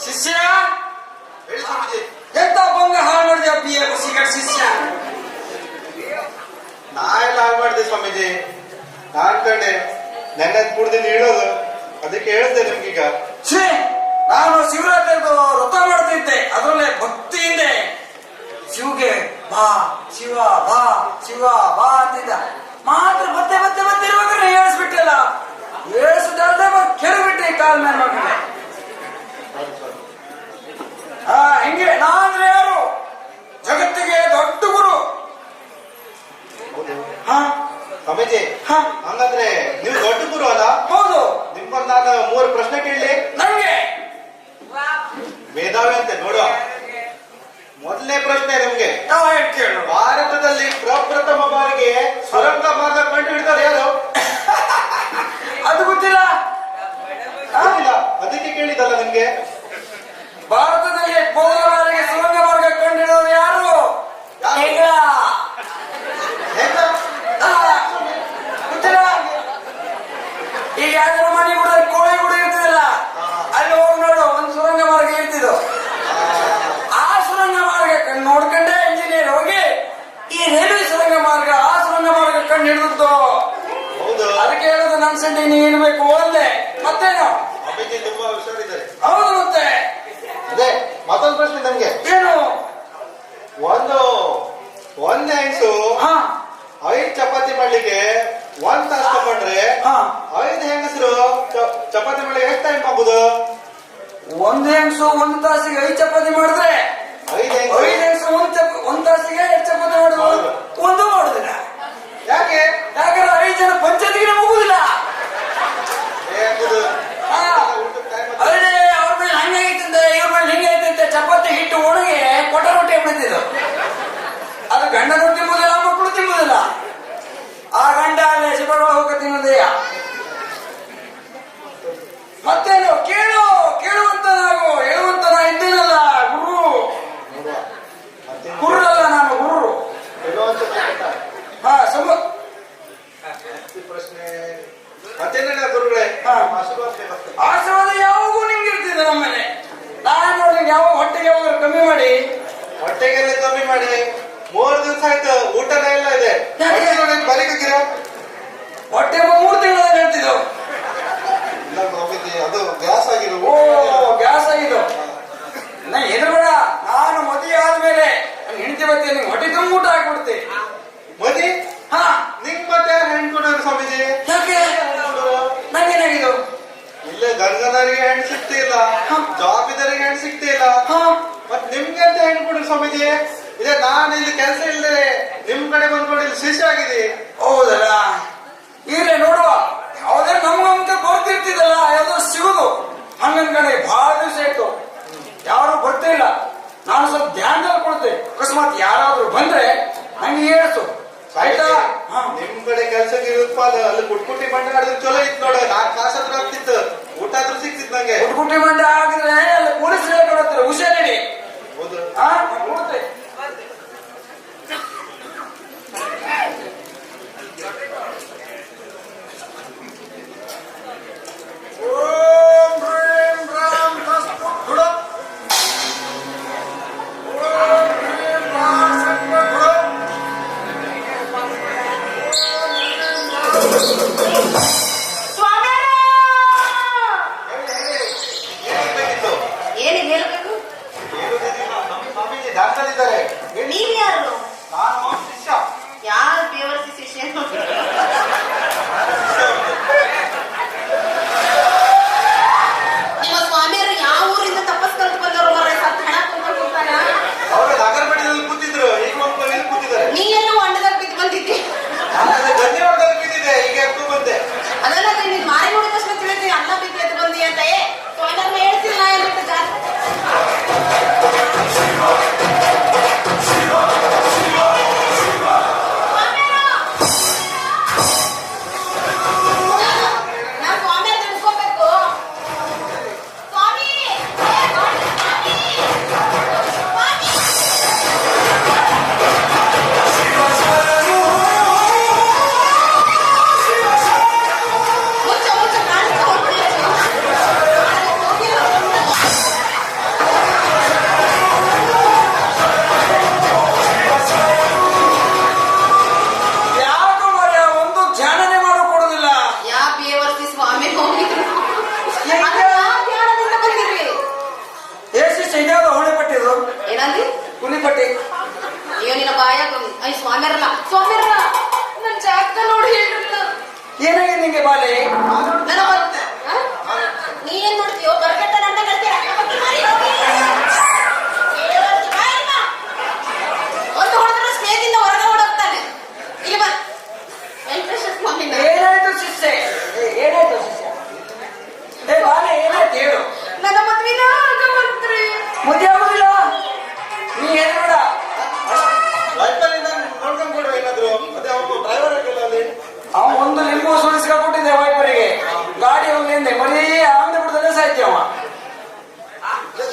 ಶಿಷ್ಯ ಹೇಳಿ ಸ್ವಾಮೀಜಿ. ಎಂತ ಬಂಗ ಹಾಳು ಮಾಡಿದೆ ಬಿಯ ಸಿಗಟ್ ಶಿಷ್ಯ. ನಾ ಎಲ್ಲ ಹಾಳು ಮಾಡಿದೆ ಸ್ವಾಮೀಜಿ. ನಾನ್ ಕಂಡೆ ನನ್ನ ಕುಡ್ದು ನೀಡೋದು, ಅದಕ್ಕೆ ಹೇಳಿದೆ ನಿಮ್ಗೀಗ. ಛೇ, ನಾನು ಶಿವರಾತ್ರಿದು ವ್ರತ ಮಾಡ್ತಿದ್ದೆ, ಅದರಲ್ಲೇ ಭಕ್ತಿಯಿಂದ ಶಿವಗೆ ಬಾ ಶಿವ ಬಾ ಶಿವ ಬಾ ಅಂತಿದ್ದ. ಮಾತ್ರ ಮತ್ತೆ ಮತ್ತೆ ಮತ್ತೆ ಇರುವಾಗ ಹೇಳಿಸ್ಬಿಟ್ಟಿಲ್ಲ. ಹೇಳಿಸಿದಲ್ದೆ ಕೆಳಬಿಟ್ಟೆ ಕಾಲ್ ಮೇಲೆ ಮಕ್ಕಳೇ. ಹಿಂಗೆ ನಾಂದ್ರೆ ಯಾರು? ಜಗತ್ತಿಗೆ ದೊಡ್ಡ ಗುರು. ಸ್ವಾಮೀಜಿ, ಹಂಗಂದ್ರೆ ನೀವು ದೊಡ್ಡ ಗುರು ಅಲ್ಲ? ಹೌದು. ನಿಮ್ಮನ್ನ ನಾನು 3 ಪ್ರಶ್ನೆ ಕೇಳಲಿ. ನಂಗೆ ಮೇಧಾವಿ ಅಂತೆ ನೋಡುವ. ಮೊದಲನೇ ಪ್ರಶ್ನೆ ನಿಮ್ಗೆ, ಕೇಳು. ಭಾರತದಲ್ಲಿ ಪ್ರಪ್ರಥಮ ಬಾರಿಗೆ ಸುರಂಗ ಮಾರ್ಗ ಕಂಡು ಹಿಡಿದವರು ಯಾರು? ಅದು ಗೊತ್ತಿಲ್ಲ. ಅದಕ್ಕೆ ಕೇಳಿದಲ್ಲ ನಿಮ್ಗೆ. ಭಾರತದಲ್ಲಿ ಮೊದಲ ಬಾರಿಗೆ ಸುರಂಗ ಮಾರ್ಗ ಕಂಡಿರೋರು ಯಾರು? ಗೊತ್ತಿಲ್ಲ. ಈಗ ಯಾವ್ದಾರ ಮನೆ ಕೂಡ ಕೋಳಿ ಕೂಡ ಇರ್ತಿದಿಲ್ಲ, ಅಲ್ಲಿ ಹೋಗಿ ನೋಡು, ಒಂದು ಸುರಂಗ ಮಾರ್ಗ ಇರ್ತಿದ್ದು. ಆ ಸುರಂಗ ಮಾರ್ಗ ನೋಡ್ಕೊಂಡೆ ಇಂಜಿನಿಯರ್ ಹೋಗಿ ಈ ರೈಲ್ವೆ ಸುರಂಗ ಮಾರ್ಗ, ಆ ಸುರಂಗ ಮಾರ್ಗ ಕಂಡು ಹಿಡಿದದ್ದು. ಅದಕ್ಕೆ ಹೇಳೋದು ನನ್ ಸಂಡಿ ನೀ ಇರ್ಬೇಕು ಒಂದೇ. ಮತ್ತೇನು? ತುಂಬಾ ಹುಷಾರಿದ್ದಾರೆ. ಹೌದು. ಮತ್ತೆ ಅದೇ ಮತ್ತೊಂದು ಪ್ರಶ್ನೆ ನಮ್ಗೆ. ಏನು? ಒಂದ್ ಹೆಂಗ್ಸು 5 ಚಪಾತಿ ಮಾಡ್ಲಿಕ್ಕೆ 1 ತಾಸು ತಗೊಂಡ್ರೆ 5 ಹೆಂಗಸರು ಚಪಾತಿ ಮಾಡ್ಲಿಕ್ಕೆ ಎಷ್ಟು ಟೈಮ್ ಆಗುದು? ಒಂದು ಹೆಂಗಸು 1 ತಾಸಿಗೆ 5 ಚಪಾತಿ ಮಾಡಿದ್ರೆ 5 ಹೆಂಗಸು 1 ತಾಸಿಗೆ 2 ಚಪಾತಿ ಮಾಡುದು. ಒಂದು ಮಾಡುದಿಲ್ಲ. ಯಾಕೆ? ಯಾಕಂದ್ರೆ 5 ಜನ ಪಂಚಾಯತಿಗೆ ಮುಗುದಿಲ್ಲ. ಅದೇ ಅವ್ರ ಮೇಲೆ ಹಂಗೆ ಐತಂತೆ, ಇವ್ರ ಮೇಲೆ ಹಿಂಗೆ ಐತಂತೆ. ಚಪಾತಿ ಹಿಟ್ಟು ಒಣಗಿ ಕೊಟ್ಟ ರೊಟ್ಟಿ ಬಿಡ್ತಿದ್ದು. ಅದು ಗಂಡ ರೊಟ್ಟಿ ತಿಂಬುದಿಲ್ಲ, ಮಕ್ಕಳು ತಿಂಬುದಿಲ್ಲ. ಆ ಗಂಡ ಅಲ್ಲೇ ಶಿಬಡ ಹೋಗ ತಿನ್ನೋದಯ್ಯ. ಮತ್ತೇನು? ಕೇಳುವಂತ ನಾವು ಹೇಳುವಂತ ನಾ ಇದ್ದೇನಲ್ಲ ಗುರು. ಗುರುರಲ್ಲ ನಾನು, ಗುರು. ಪ್ರಶ್ನೆ ಮತ್ತೇನಿಲ್ಲ ಗುರುಗಳೇ. ಆಶೀರ್ವಾದ ಯಾವಾಗೂ ನಿಮ್ಗೆ ಇರ್ತಿದೆ ನಮ್ಮನೆ. ನಾನು ನೋಡಿ ಯಾವ ಹೊಟ್ಟೆಗೆ ಯಾವಾಗ ಕಮ್ಮಿ ಮಾಡಿ, ಹೊಟ್ಟೆಗೆಲ್ಲ ಕಮ್ಮಿ ಮಾಡಿ 3 ದಿವಸ ಆಯ್ತು, ಊಟನೇ ಇಲ್ಲ ಇದೆ. ಬರೀಕಿರ ಹೊಟ್ಟೆ 3 ತಿಂಗಳ ಹೇಳ್ತಿದ್ದೆವು. ಅದು ಗ್ಯಾಸ್ ಆಗಿರೋ. ಓ, ಗ್ಯಾಸ್ ಆಗಿದ್ದು. ನಾ ಎದುರುಬೇಡ. ನಾನು ಮದುವೆ ಆದ್ಮೇಲೆ ಹೆಂಡತಿ ಬತ್ತಿ ನಿಂಗೆ ಹೊಟ್ಟೆ ತುಂಬ ಊಟ ಹಾಕ್ಬಿಡ್ತೆ. ಮದಿ ನಿಂಗ್ ಮತ್ತೆ ಹೆಣ್ಣು ಕೊಡೋರು ಸ್ವಾಮೀಜಿ? ಯಾಕೆ? ನಂಗೇನಾಗಿದ್ದು? ಇಲ್ಲೇ ಗಂಗನರಿಗೆ ಹೆಣ್ಣು ಸಿಗ್ತಿಲ್ಲ, ಜಾಬಿದರಿಗೆ ಹೆಣ್ಣು ಸಿಗ್ತಿಲ್ಲ, ಮತ್ ನಿಮ್ಗೆ ಅಂತ ಹೆಣ್ಣು ಕೊಡ್ರಿ ಸ್ವಾಮೀಜಿ? ಇದೇ ನಾನು ಇಲ್ಲಿ ಕೆಲಸ ಇಲ್ಲದೆ ನಿಮ್ ಕಡೆ ಬಂದ್ಕೊಂಡು ಇಲ್ಲಿ ಶಿಷ್ಯ ಆಗಿದೆ. ಹೌದಲ್ಲ? ಇರ್ಲಿ ನೋಡುವ. ಯಾವ್ದಾರ ನಮ್ಗಂತ ಬರ್ತಿರ್ತಿದಲ್ಲ, ಯಾವ್ದೋ ಸಿಗುದು. ಹಂಗನ್ ಕಡೆ ಬಹಳ ದಿವಸ ಆಯ್ತು, ಯಾರು ಬರ್ತಾ ಇಲ್ಲ. ನಾನು ಸ್ವಲ್ಪ ಧ್ಯಾನದಲ್ಲಿ ಕೊಡ್ತೆ. ಅಕಸ್ಮಾತ್ ಯಾರಾದ್ರೂ ಬಂದ್ರೆ ನಂಗೆ ಹೇಳಿಸು, ಆಯ್ತಾ? ನಿಮ್ ಕಡೆ ಕೆಲ್ಸಕ್ಕೆ ಇರುತ್ತಲ್ಲ, ಅಲ್ಲಿ ಕುಟ್ಕುಟ್ಟಿ ಮಂಡ ಆಡಿದ್ರೆ ಚಲೋ ಇತ್ತು ನೋಡ. 4 ಕಾಸಾದ್ರೂ ಆಗ್ತಿತ್ತು, ಊಟ ಆದ್ರೂ ಸಿಕ್ತಿತ್ತು ನಂಗೆ. ಕುಟ್ಕುಟ್ಟಿ ಮಂಡ ಆಗಿದ್ರೆ ಅಲ್ಲಿ ಪೊಲೀಸ್ ಕೊಡತ್ತಾರೆ, ಹುಷಾರಿ. ಹೌದು. ನೋಡ್ತೆ. ನೀವ್ ಯಾರು? ನಾನು ಶಿಷ್ಯ. ಯಾರು ದೇವರಸಿ ಶಿಷ್ಯ? ನಿಮ್ಮ ಸ್ವಾಮಿಯರು ಯಾವ ಊರಿಂದ ತಪಸ್ ಕಲ್ತು ಬಂದವರು? ಸತ್ ಹಣ ಕೊಂಡ್ಕೊಂಡು ಹೋಗ್ತಾರ. ಅವರು ನಗರಪೇಟೆಯಲ್ಲಿ ಕೂತಿದ್ರು, ಈಗ ಒಂದು ಇಲ್ಲಿ ಕೂತಿದ್ದಾರೆ. ನೀ ಎಲ್ಲ ಹೊಂಡದಾಗ ಬಿದ್ದು ಬಂದಿದ್ದೆ. ಗಂಜಿವಾಡದಲ್ಲಿ ಬಿದ್ದಿದೆ, ಈಗ ಎತ್ತು ಬಂದೆ. ಅದೆಲ್ಲ ನೀನ್ ಮಾರಿ ನೋಡಿದ ತಕ್ಷಣ ತಿಳಿದ್ವಿ ಅನ್ನ ಬಿದ್ದು ಎದ್ದು ಬಂದಿ ಅಂತ. ಸ್ವಾಮಿಯವ್ರನ್ನ ಹೇಳ್ತಿಲ್ಲ, ಜಾಸ್ತಿ ಸ್ವಾಮಿರಲ್ಲ ನನ್ ಜಾತಕ ನೋಡಿ ಹೇಳ್ರಲ್ಲ. ಏನಾಗಿದೆ ನಿಂಗೆ ಬಾಲೆ? ನನ್ನ ಮತ್ತೆ ನೀ ಏನ್ ಮಾಡ್ತೀಯೋ ಬರ್ಗಟ್ಟ ನನ್ನ ಕಳ್ತೀಯ ಒಂದು ಹೊಡೆದ್ರೆ ಸ್ನೇಹದಿಂದ ಹೊರಗೆ ಓಡೋಗ್ತಾನೆ. ಇಲ್ಲಿ ಬಾ ವೆಂಕಟೇಶ್ವರ ಸ್ವಾಮಿ ಏನಾಯ್ತು ಶಿಷ್ಯ? ಏನಾಯ್ತು ಶಿಷ್ಯ? ಏ ಬಾಲೆ ಏನಾಯ್ತು ಹೇಳು. ನನ್ನ ಮದ್ವಿನ ಮಂತ್ರಿ ಮದುವೆ ಆಗುದಿಲ್ಲ, ನೀ ಹೇಳ್ಬೇಡ. ವೈಫಲ್ಯ ನೋಡ್ಕೊಂಡ್ ಕೊಡುವ ಏನಾದ್ರು. ಅದೇ ಅವನು ಡ್ರೈವರ್ ಆಗಿಲ್ಲ ಅಲ್ಲಿ. ಅವ ಒಂದು ಲಿಂಬು ಸುರಿಸ್ಕೊಟ್ಟಿದ್ದೆ ವೈಪರಿಗೆ, ಗಾಡಿ ಹೋಗ್ಲಿಂದೆ ಮರಿ ಆಂಧ್ರ ಬಿಡ್ದಲ್ಲೇ ಸಾಯ್ತಿ ಅವ.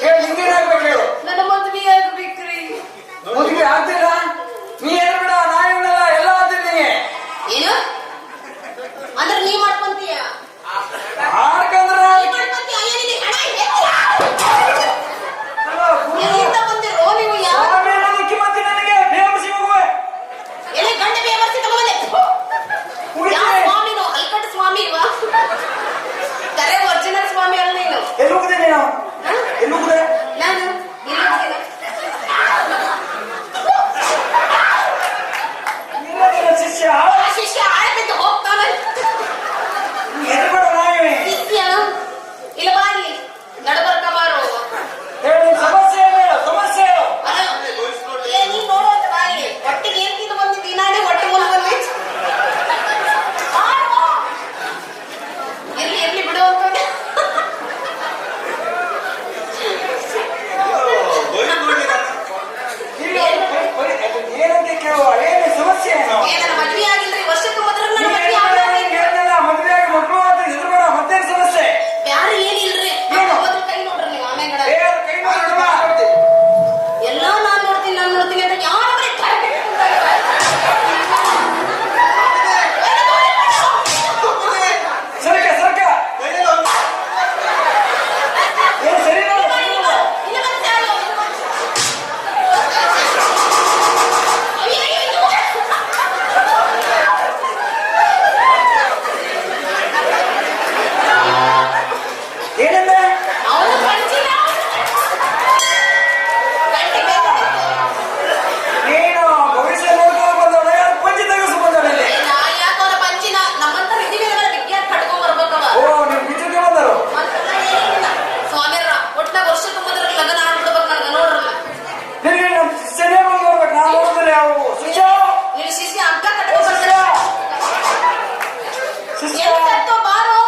ಹೇಳಿ ನಿಂಗೇನಾಗ್ಬೇಕು ಹೇಳು. ನನ್ನ ಮದ್ವೆ ಆಗ್ಬೇಕ್ರಿ. ಮದುವೆ ಆಗ್ತಿಲ್ಲ, ನೀ ಹೇಳ್ಬೇಡ. ನಾ ಹೇಳಲ್ಲ, ಎಲ್ಲ ಆಗ್ತಿದ್ದೀನಿ. ಏನು ಅಂದ್ರೆ ನೀ ಮಾಡ್ಕೊಂತೀಯ? ಆಡ್ಕಂದ್ರ ನೀ ಮಾಡ್ಕೊಂತೀಯ? ಏನಿದೆ ಹಣ ಎಲ್ಲಿಂದ ಬಂದಿರೋ ನೀವು? ಯಾವ ಕಿಮ್ಮತ್ತಿ ನನಗೆ ಬೇವಸಿ ಮಗುವೆ ಎಲ್ಲಿ ಗಂಡ ಬೇವರ್ಸಿ ತಗೊಂಡೆ? ಯಾವ ಸ್ವಾಮಿನೋ? ಹಲ್ಕಟ್ಟು ಸ್ವಾಮಿ ಇಲ್ವಾ? ಕರೆ ಒರಿಜಿನಲ್ ಸ್ವಾಮಿ ಅಲ್ಲ ನೀನು. ಎಲ್ಲಿ ಹೋಗಿದೆ ನೀನು? ಎಲ್ಲಿ ಹೋಗಿದೆ? ನಾನು ಇಲ್ಲಿ ಹೋಗ್ತೀನಿ. ನಿನ್ನ ಶಿಷ್ಯ ಆ ಶಿಷ್ಯ ಆಳ್ಬಿಟ್ಟು ಹೋಗ್ತಾನೆ. ಎದ್ಬೇಡ ನಾಯಿ. ಶಿಷ್ಯ ಇಲ್ಲ ಬಾ ಇಲ್ಲಿ ನಡಬರ್ಕ ಬಾರೋ. ಹೇಳಿ ಸಮಸ್ಯೆ ಹೇಳು, ಸಮಸ್ಯೆ ಹೇಳು. ಏ ನೀನ್ ನೋಡುವಂತ ಬಾ ಇಲ್ಲಿ. ಹೊಟ್ಟಿಗೆ ಏನ್ ತಿಂದು ಬಂದಿದ್ದಿ? ನಾನೇ ಹೊಟ್ಟೆ ಮುಂದೆ ಬಂದಿ. ಇರ್ಲಿ ಇರ್ಲಿ ಬಿಡು ಅಂತ ಇಲ್ಲ, ಏನಂತ ಕೇಳುವ, ಏನು ಸಮಸ್ಯೆ ಏನು? ನನ್ನ ಮದ್ವೆ ಆಗಿಲ್ರಿ. ವರ್ಷ ತುಂಬದ್ರಲ್ಲಿ ನನ್ನ ಮದ್ವೆ ನೀ ಆಗಿಲ್ಲ. ಹೇಳ್ದಲ್ಲ, ಮದುವೆ ಆಗಿ ಮಕ್ಕಳು ಅಂತ ಹೆದರ್ಬೇಡ. ಮತ್ತೇನು ಸಮಸ್ಯೆ? ಯಾರು ಏನಿಲ್ರಿ. ಮೊದಲು ಕೈ ನೋಡ್ರಿ ನೀವು ಆಮೇಲೆ ಏ, ಅದು ಕೈ ನೋಡು. ಎಲ್ಲ ನಾನ್ ನೋಡ್ತೀನಿ ಅಂತ ಯಾರು ಸರ್ಕ ಸರ್ಕ ಏನು ಸರಿ ನೋಡು. ಏನಂದ್ರೆ ಅವನು ಪಂಚಿನ ನೀನು ಭವಿಷ್ಯ ನೋಡ್ಕೊಂಡು ಬಂದವಳ, ಯಾರು ಪಂಚಿ ತೆಗೆಸು ಬಂದವಳಲ್ಲಿ? ಯಾಕೆ ಅವನ ಪಂಚಿನ ನಮ್ಮಂತ ವಿಧಿವೇದಗಳ ವಿಜ್ಞಾನ ಕಟ್ಕೊಂಡ್ ಬರ್ಬೇಕವ. ಓ, ನೀವು ಬಿಚ್ಚುಗೆ ಬಂದರು. ಸ್ವಾಮಿರ ಒಟ್ಟ ವರ್ಷ ತುಂಬದ್ರಲ್ಲಿ ಲಗ್ನ ಆಡ್ಬಿಡ್ಬೇಕು ನನಗೆ ನೋಡ್ರಲ್ಲ. ನಿನಗೆ ನಮ್ಮ ಶಿಷ್ಯನೇ ಬಂದು ನೋಡ್ಬೇಕು. ನಾನು ನೋಡಿದ್ರೆ ಅವು ಶಿಷ್ಯ ನಿನ್ ಶಿಷ್ಯ ಅಗ್ಗ ಕಟ್ಕೊಂಡ್ ಬರ್ತಾರೆ. ಶಿಷ್ಯ ಎಲ್ಲಿ ಕಟ್ಟೋ ಬಾರೋ.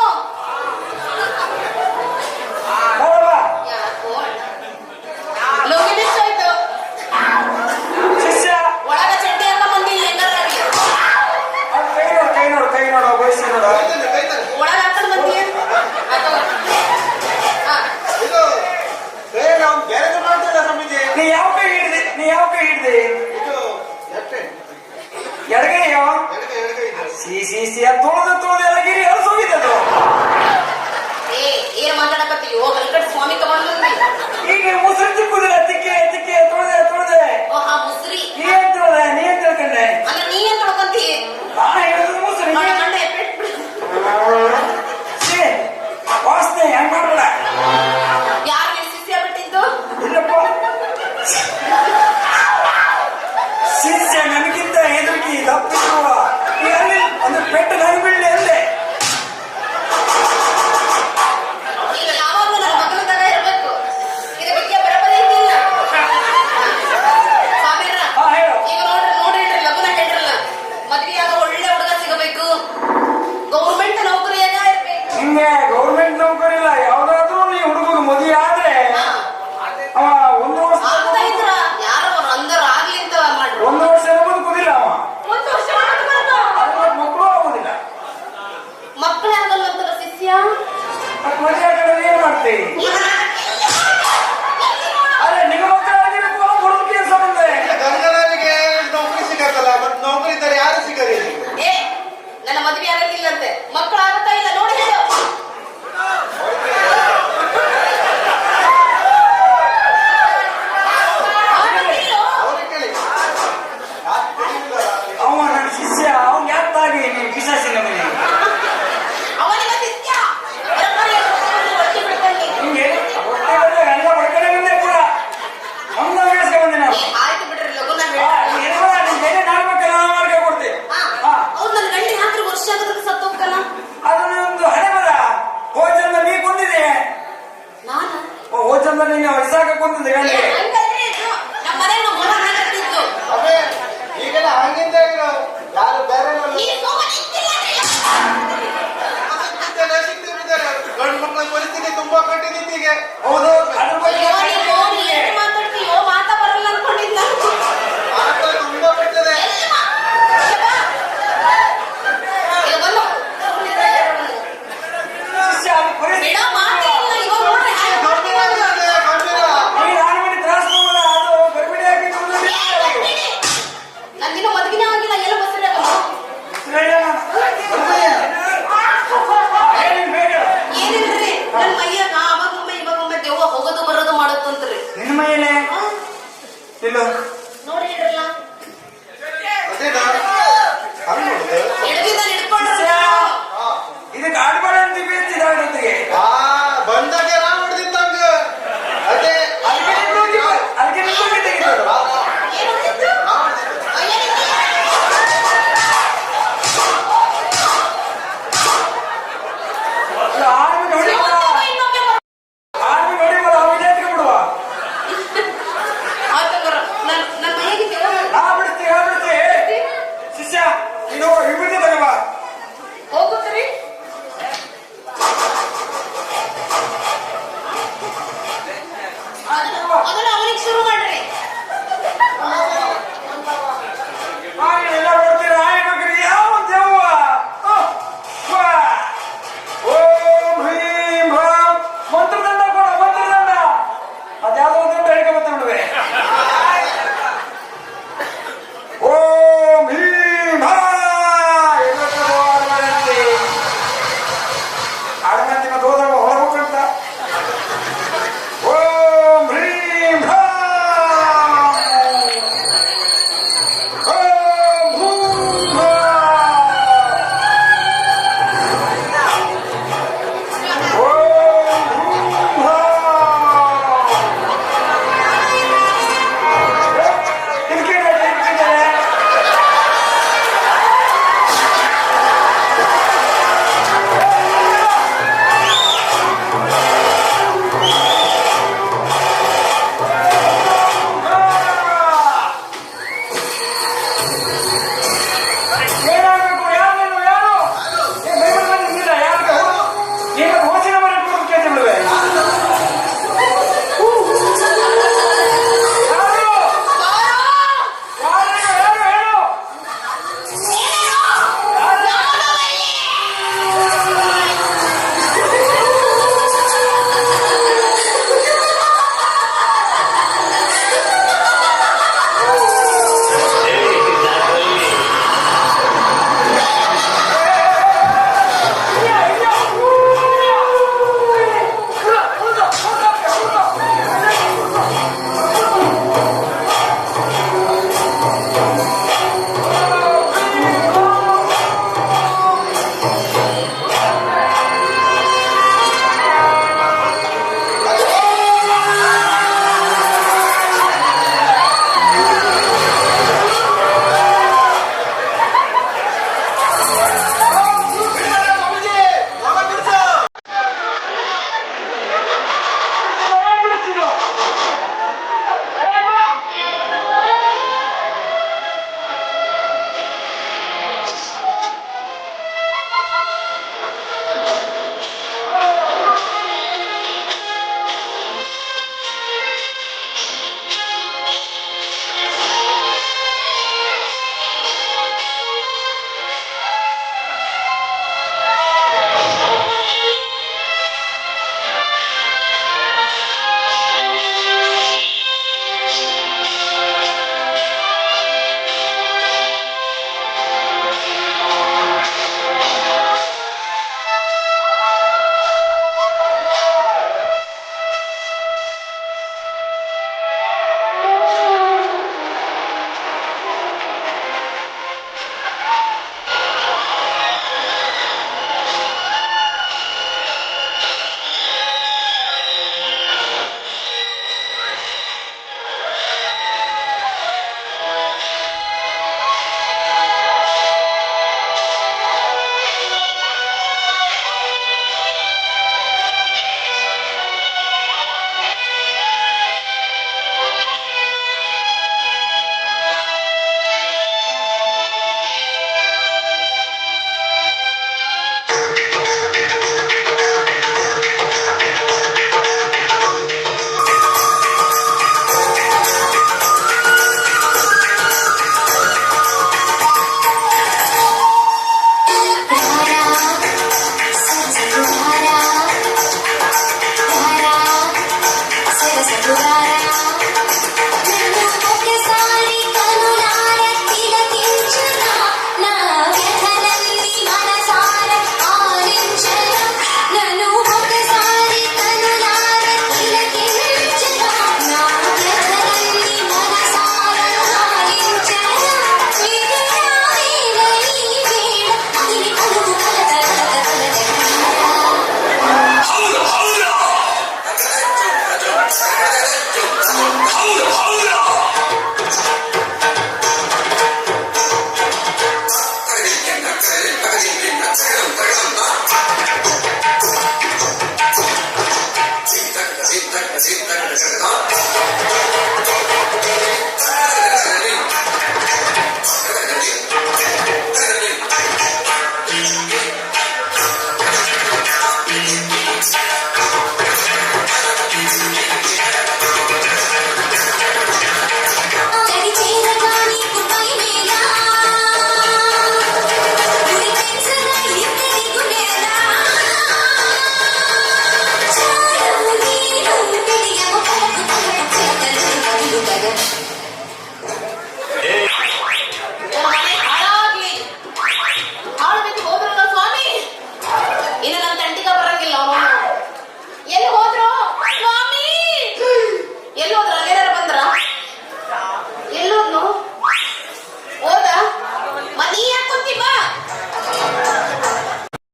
ನೋಡವಾ ಯಾಕೋ ಲೋಗಿ ಮಿಸ್ ಆಯ್ತು. ಶಿಷ್ಯ ಒಳಗ ಚಡ್ಡಿ ಎಲ್ಲ ಮಂದಿ ಹೆಂಗಾರಾಗಿ ಅವ್ನ್ ಕೈ ನೋಡು, ಕೈ ನೋಡು, ವಯಸ್ಸು ನೋಡು. ಒಳಗ ಹಾಕೊಂಡ್ ಬಂದಿ. ಇದು ಅವ್ನು ಬೇರೆ ಮಾಡ್ತಿಲ್ಲ ಸ್ವಾಮೀಜಿ. ನೀ ಯಾವ ಕೈ ಹಿಡ್ದಿ? ನೀ ಯಾವ ಕೈ ಹಿಡ್ದಿ? ಇದು ಎಷ್ಟೇ ಎಡಗೈಯೋ? ಎಡಗೈ ಇದೆ. ಸಿ ಅದು ತೊಳೆದು ಎಡಗಿರಿ ಅಲ್ಸ್ ಹೋಗಿದ್ದದು. ಏನ್ ಮಾತಾಡಕತ್ತೀಯೋ? ಹಲ್ಕಟ್ ಸ್ವಾಮಿ ತಗೊಂಡ್ ಬಂದಿ. ಈಗ ಮುಸುರು ತಿಕ್ಕುದಿಲ್ಲ, ತಿಕ್ಕೆ ತಿಕ್ಕೆ ತೊಳೆದೆ. ಆ ಮುಸ್ರಿ ನೀ ಏನ್ ತೊಳೆದೆ? ನೀ ಏನ್ ತಿಳ್ಕೊಂಡೆ? ಅಂದ್ರೆ ನೀ ಏನ್ ನೋಡ್ಕೊಂತೀ? ನಾ ಹೇಳಿದ್ರು ಮುಸುರು. ಮಣ್ಣ ಮಣ್ಣ ಎಫೆಕ್ಟ್ ಛೀ, ವಾಸನೆ ಹೆಂಗ್ ಮಾಡ್ಬೇಡ. ಯಾರು ನಿನ್ ಶಿಷ್ಯ ಬಿಟ್ಟಿದ್ದು? ಇಲ್ಲಪ್ಪ, ಶಿಷ್ಯ ನನಗಿಂತ ಹೆದರಿಕಿ ತಪ್ಪಿಸುವ. ಈಗ ಅಲ್ಲಿ ಒಂದು ಪೆಟ್ಟು ನನಗೆ ಬೀಳಲಿ ಚಂದ ನೀನು ಇಸಾಕ ಕುಂತಿದ್ದೆ ಗಂಡಿಗೆ ಹಂಗಲ್ಲೇ ಇತ್ತು. ನಮ್ಮ ಮನೆಗೆ ನಾವು ಮೊಲ ಹಾಕತ್ತಿತ್ತು. ಅದೇ ಈಗೆಲ್ಲ ಹಂಗಿಂದ ಇರೋ ಯಾರು ಬೇರೆ ನೀ ಸುಮ್ಮನೆ ನಿಂತಿಲ್ಲ ಅಂದ್ರೆ ಗಂಡು ಮಕ್ಕಳ ಪರಿಸ್ಥಿತಿ ತುಂಬಾ ಕಟ್ಟಿದ್ದೀನಿ ಈಗ. ಹೌದು ಅದ್ರ ಬಗ್ಗೆ ಅಯ್ಯೋ, ನೀನು ಏನ್ ಮಾತಾಡ್ತೀಯೋ ಮಾತಾ ಬರಲ್ಲ ಅನ್ಕೊಂಡಿದ್ದ ಆಟ ತುಂಬಾ ಬರ್ತದೆ. ಶಿಷ್ಯ ಅದು ಪರಿಸ್ಥಿತಿ ಬಿಡ ಮಾತೇ ಇಲ್ಲ ಇವಾಗ ನೋಡ್ರಿ ಹ್ಯಾಂಗ್ ಗಂಭೀರ ಆಗ್ತದೆ, ಗಂಭೀರ. ಈ ನಾನು ಮನೆ ತ್ರಾಸ ತಗೊಂಡ ಅದು ಗರ್ಭಿಣಿ ಆಗಿ ನಂದಿನ ಮದುವೆನೇ ಆಗಿಲ್ಲ ಎಲ್ಲ ಬಸ್ರಿ ಏನಿಲ್ರಿ ನನ್ ಮೈಯ ಅವಾಗೊಮ್ಮೆ ಇವಾಗೊಮ್ಮೆ ದೆವ್ವ ಹೋಗೋದು ಬರೋದು ಮಾಡೋದಂತ್ರಿ ನಿನ್ನ ಮೈಯಲ್ಲೇ ಇಲ್ಲ ನೋಡಿ ಹೇಳ್ರಲ್ಲ ಅದೇನಾ ಹಂಗ್ ನೋಡುದು. ಹಿಡ್ದಿದ್ದ ಹಿಡ್ಕೊಂಡ್ರ ಇದಕ್ಕೆ ಆಡ್ಬೇಡ ಅಂತ ಬೀಳ್ತಿದ್ದ ಜೊತೆಗೆ ಬಂದಾಗೆ ನಾವು ಹೊಡೆದಿದ್ದಂಗ ಅದೇ ಅದಕ್ಕೆ ನಿಂತೋಗಿ ತೆಗಿತಾರೆ ಏನು ಹೊಡಿತು? ಅಯ್ಯೋ, ಆಡ್ಬಿಟ್ಟು ಹೊಡಿಬಾರ ಇನ್ನೊಮ್ಮೆ ಬರ- ಆಡ್ಬಿಟ್ಟು ಹೊಡಿಬಾರ ಅವಾಗ ಎತ್ಕೊಂಡು ಬಿಡುವ ಆಯ್ತು ಬರ. ನನ್ ಮೈಯಾಗಿ ದೆವ್ವ ನಾ ಬಿಡ್ತೀವಿ ಶಿಷ್ಯ ನೀನು ವಿಭೂತಿ ತಗೋಬಾ ಹೋಗುತ್ತೀರಿ ಮೊದಲು ಅವನಿಗೆ ಶುರು ಮಾಡ್ರಿ ಎಲ್ಲ ನೋಡ್ತೀರ ಆಗ್ಬೇಕ್ರಿ ಯಾವ ದೆವ್ವ ಓಂ ಹ್ರೀಂ ಹ್ರಾಂ ಮಂತ್ರದಂಡ ಕೊಡ ಮಂತ್ರದಂಡ ಅದ್ಯಾವುದೋ ದಂಡ ಹೇಳ್ಕೊಂಬತ್ತ ಬಿಡುವೆ ಓಂ ಹ್ರೀಂ ಹಾ ಆಡಮಂತಿನ ಹೋದಾಗ ಹೊರಬೇಕಂತ ಓಂ ಹ್ರೀಂ ಹಾ Huh?